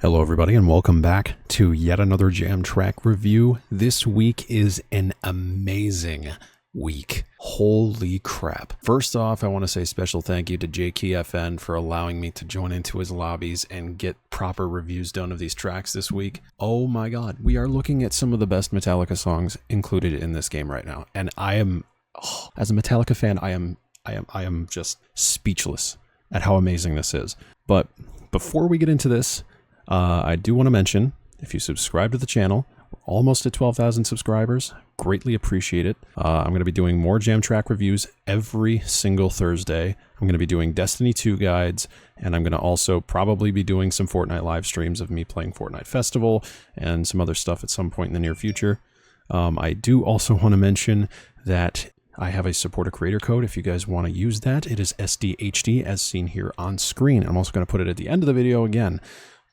Hello everybody and welcome back to yet another jam track review. This week is an amazing week. Holy crap. First off, I want to say special thank you to JKFN for allowing me to join into his lobbies and get proper reviews done of these tracks this week. Oh my god, we are looking at some of the best Metallica songs included in this game right now. And as a Metallica fan, I am just speechless at how amazing this is. But before we get into this, I do want to mention, if you subscribe to the channel, we're almost at 12,000 subscribers. Greatly appreciate it. I'm going to be doing more jam track reviews every single Thursday. I'm going to be doing Destiny 2 guides, and I'm going to also probably be doing some Fortnite live streams of me playing Fortnite Festival and some other stuff at some point in the near future. I do also want to mention that I have a support a creator code if you guys want to use that. It is SDHD as seen here on screen. I'm also going to put it at the end of the video again.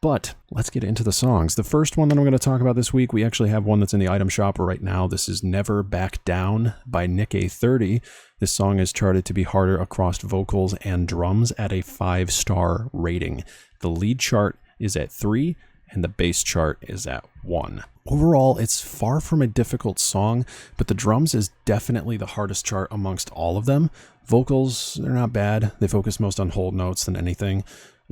But let's get into the songs. The first one that I'm going to talk about this week, we actually have one that's in the item shop right now. This is Never Back Down by Lux Æterna. This song is charted to be harder across vocals and drums at a 5-star rating. The lead chart is at 3 and the bass chart is at 1. Overall, it's far from a difficult song, but the drums is definitely the hardest chart amongst all of them. Vocals, they're not bad. They focus most on hold notes than anything.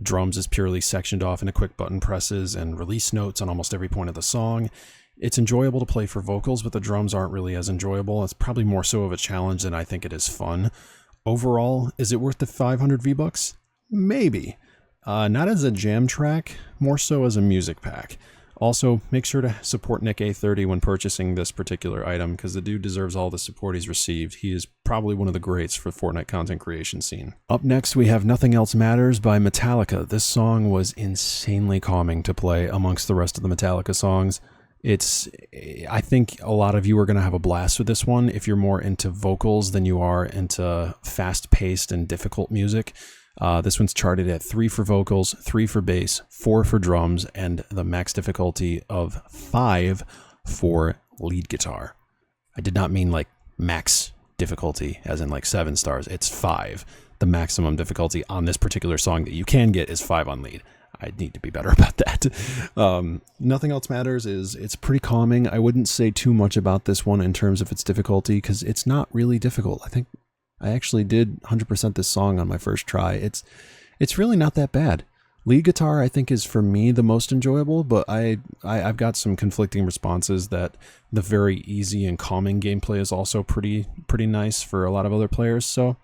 Drums is purely sectioned off into quick button presses and release notes on almost every point of the song. It's enjoyable to play for vocals, but the drums aren't really as enjoyable. It's probably more so of a challenge than I think it is fun. Overall, is it worth the 500 V-Bucks? Maybe. Not as a jam track, more so as a music pack. Also, make sure to support Lux Æterna when purchasing this particular item, because the dude deserves all the support he's received. He is probably one of the greats for the Fortnite content creation scene. Up next, we have Nothing Else Matters by Metallica. This song was insanely calming to play amongst the rest of the Metallica songs. I think a lot of you are going to have a blast with this one if you're more into vocals than you are into fast-paced and difficult music. This one's charted at 3 for vocals, 3 for bass, 4 for drums, and the max difficulty of 5 for lead guitar. I did not mean like max difficulty as in like 7 stars. It's 5. The maximum difficulty on this particular song that you can get is 5 on lead. I need to be better about that. Nothing Else Matters it's pretty calming. I wouldn't say too much about this one in terms of its difficulty because it's not really difficult. I think I actually did 100% this song on my first try. It's really not that bad. Lead guitar, I think, is for me the most enjoyable, but I've got some conflicting responses that the very easy and calming gameplay is also pretty nice for a lot of other players. So,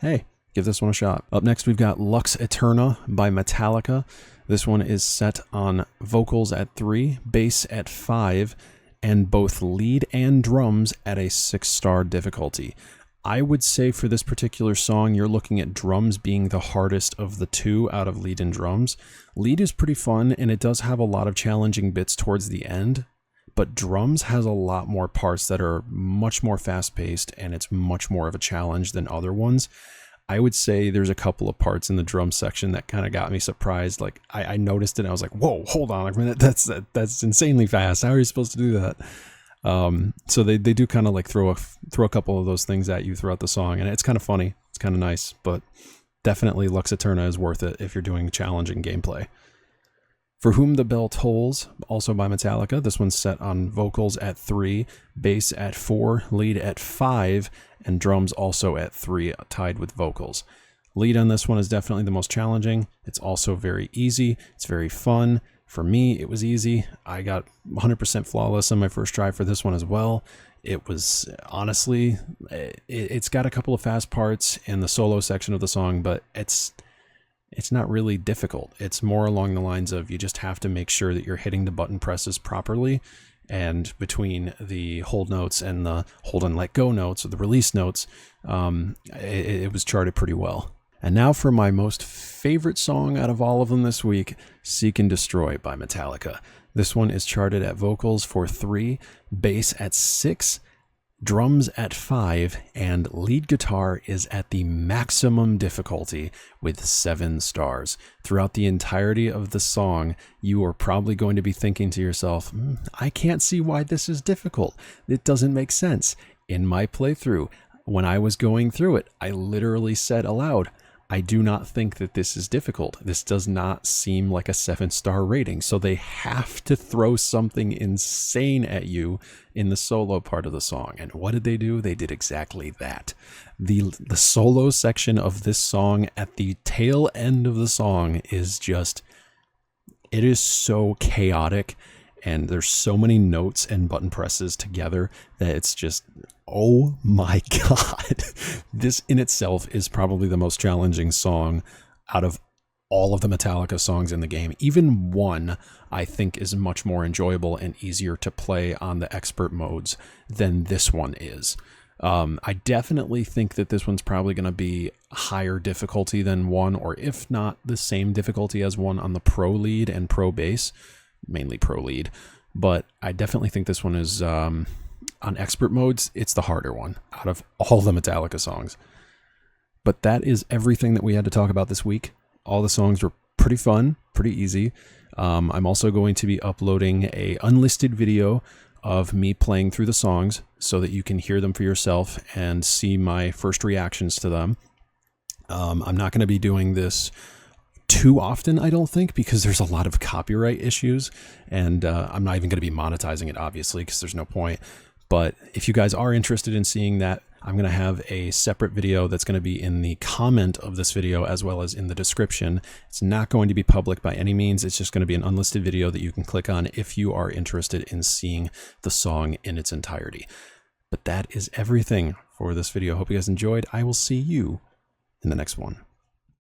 hey, give this one a shot. Up next, we've got Lux Æterna by Metallica. This one is set on vocals at 3, bass at 5, and both lead and drums at a 6-star difficulty. I would say for this particular song, you're looking at drums being the hardest of the two out of lead and drums. Lead is pretty fun, and it does have a lot of challenging bits towards the end, but drums has a lot more parts that are much more fast-paced, and it's much more of a challenge than other ones. I would say there's a couple of parts in the drum section that kind of got me surprised. Like, I noticed it, and I was like, whoa, hold on a minute, that's insanely fast. How are you supposed to do that? So they do kind of like throw a couple of those things at you throughout the song, and it's kind of funny. It's kind of nice, but definitely Lux Æterna is worth it if you're doing challenging gameplay. For Whom the Bell Tolls, also by Metallica. This one's set on vocals at 3, bass at 4, lead at 5, and drums also at 3, tied with vocals. Lead on this one is definitely the most challenging. It's also very easy. It's very fun. For me, it was easy. I got 100% flawless on my first try for this one as well. It was, honestly, it's got a couple of fast parts in the solo section of the song, but it's not really difficult. It's more along the lines of you just have to make sure that you're hitting the button presses properly, and between the hold notes and the hold and let go notes, or the release notes, it was charted pretty well. And now for my most favorite song out of all of them this week, Seek and Destroy by Metallica. This one is charted at vocals for 3, bass at 6, drums at 5, and lead guitar is at the maximum difficulty with 7 stars. Throughout the entirety of the song, you are probably going to be thinking to yourself, I can't see why this is difficult. It doesn't make sense. In my playthrough, when I was going through it, I literally said aloud, I do not think that this is difficult. This does not seem like a 7-star rating. So they have to throw something insane at you in the solo part of the song. And what did they do? They did exactly that. The solo section of this song at the tail end of the song is just, it is so chaotic. And there's so many notes and button presses together that it's just, oh my God. This in itself is probably the most challenging song out of all of the Metallica songs in the game. Even one, I think, is much more enjoyable and easier to play on the expert modes than this one is. I definitely think that this one's probably going to be higher difficulty than one, or if not the same difficulty as one on the Pro Lead and Pro Bass. Mainly Pro Lead, but I definitely think this one is on expert modes. It's the harder one out of all the Metallica songs. But that is everything that we had to talk about this week. All the songs were pretty fun, pretty easy. I'm also going to be uploading a unlisted video of me playing through the songs so that you can hear them for yourself and see my first reactions to them. I'm not going to be doing this too often, I don't think, because there's a lot of copyright issues, and I'm not even going to be monetizing it, obviously, because there's no point. But if you guys are interested in seeing that, I'm going to have a separate video that's going to be in the comment of this video as well as in the description. It's not going to be public by any means. It's just going to be an unlisted video that you can click on if you are interested in seeing the song in its entirety. But that is everything for this video. Hope you guys enjoyed. I will see you in the next one.